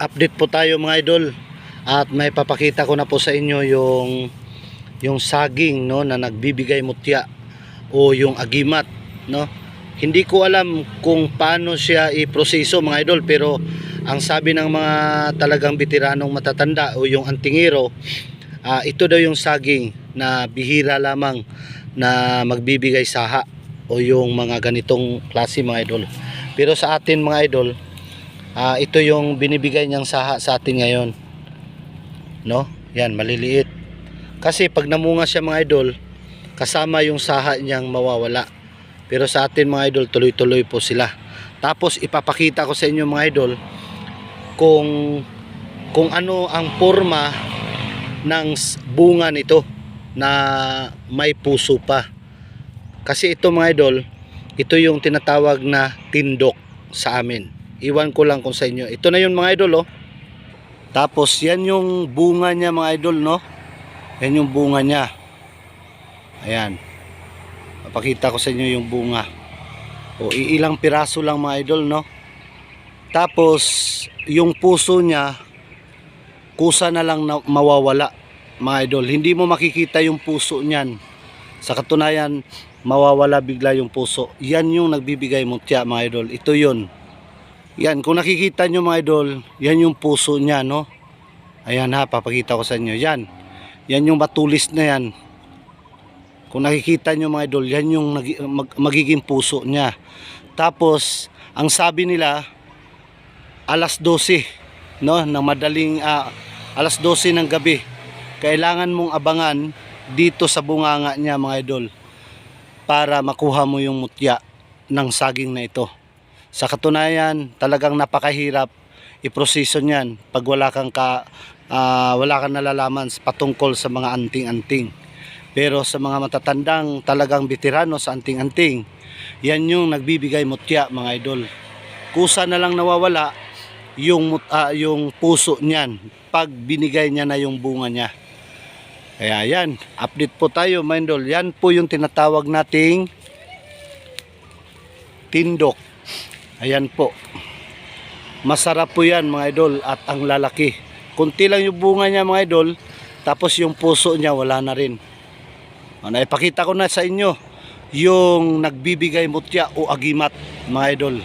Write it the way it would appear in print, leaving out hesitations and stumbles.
update po tayo mga idol, at may papakita ko na po sa inyo yung saging, no, na nagbibigay mutya o yung agimat, no. Hindi ko alam kung paano siya iproseso mga idol, pero ang sabi ng mga talagang veteranong matatanda o yung antingero, ito daw yung saging na bihira lamang na magbibigay saha o yung mga ganitong klase mga idol. Pero sa atin mga idol, ito yung binibigay niyang saha sa atin ngayon, no. Yan, maliliit. Kasi pag namunga siya mga idol, kasama yung saha niyang mawawala. Pero sa atin mga idol, tuloy-tuloy po sila. Tapos ipapakita ko sa inyo mga idol kung ano ang forma ng bunga nito na may puso pa. Kasi ito mga idol, ito yung tinatawag na tindok sa amin. Iwan ko lang kung sa inyo. Ito na yun mga idol, oh. Tapos yan yung bunga niya mga idol, no. Yan yung bunga niya. Ayan. Papakita ko sa inyo yung bunga. O ilang piraso lang mga idol, no. Tapos yung puso niya, kusa na lang na mawawala mga idol. Hindi mo makikita yung puso niyan. Sa katunayan, mawawala bigla yung puso. Yan yung nagbibigay mutya mga idol. Ito yun. Yan, kung nakikita nyo mga idol, yan yung puso niya, no. Ayan ha, papakita ko sa inyo. Yan. Yan yung matulis na yan. Kung nakikita nyo mga idol, yan yung magiging puso niya. Tapos, ang sabi nila, alas 12, no, ng madaling, alas 12 ng gabi, kailangan mong abangan dito sa bunganga niya mga idol para makuha mo yung mutya ng saging na ito. Sa katunayan, talagang napakahirap iproseso niyan pag wala kang nalalaman patungkol sa mga anting-anting. Pero sa mga matatandang talagang veterano sa anting-anting, yan yung nagbibigay mutya mga idol. Kusa na lang nawawala yung puso niyan pag binigay niya na yung bunga niya. Kaya yan, update po tayo mga idol. Yan po yung tinatawag nating tindok. Ayan po. Masarap po yan mga idol, at ang lalaki. Kunti lang yung bunga niya mga idol, tapos yung puso niya wala na rin. Ipakita ko na sa inyo yung nagbibigay mutya o agimat mga idol.